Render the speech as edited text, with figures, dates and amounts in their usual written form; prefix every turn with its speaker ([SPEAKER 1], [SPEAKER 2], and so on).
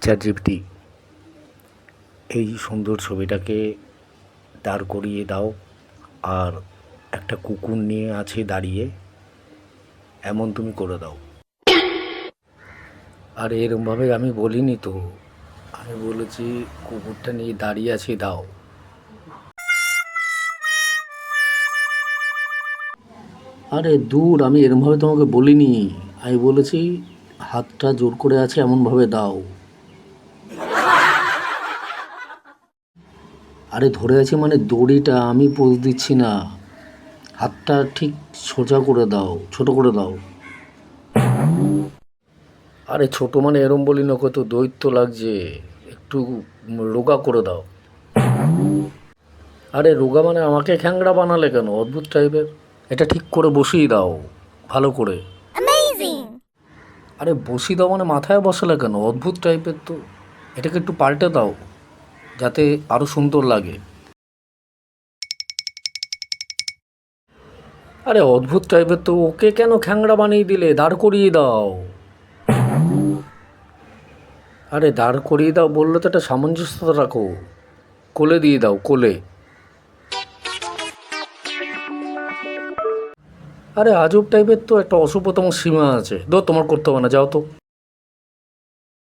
[SPEAKER 1] ChatGPT, এই সুন্দর ছবিটাকে দাঁড় করিয়ে দাও আর একটা কুকুর নিয়ে আছে দাঁড়িয়ে, এমন তুমি করে দাও। আর এরমভাবে আমি বলিনি তো, আমি বলেছি কুকুরটা নিয়ে দাঁড়িয়ে আছে দাও। আরে দূর, আমি এরমভাবে তোমাকে বলিনি, আমি বলেছি হাতটা জোর করে আছে এমনভাবে দাও। আরে ধরে আছি মানে দড়িটা আমি পোজ দিচ্ছি না, হাতটা ঠিক সোজা করে দাও, ছোট করে দাও। আরে ছোট মানে এরম বলি না, কত দৈত্য লাগছে, একটু রোগা করে দাও। আরে রোগা মানে আমাকে খ্যাংড়া বানালে কেন, অদ্ভুত টাইপের। এটা ঠিক করে বসিয়ে দাও ভালো করে। আরে বসিয়ে দাও মানে মাথায় বসালে কেন, অদ্ভুত টাইপের তো। এটাকে একটু পাল্টে দাও যাতে আরও সুন্দর লাগে। আরে অদ্ভুত টাইপের তো, ওকে কেন খ্যাংড়া বানিয়ে দিলে, দাঁড় করিয়ে দাও। আরে দাঁড় করিয়ে দাও বললে তো একটা সামঞ্জস্যতা রাখো, কোলে দিয়ে দাও কোলে। আরে আজব টাইপের তো, একটা অশুভতম সীমা আছে। তোমার করতে হবে না, যাও তো।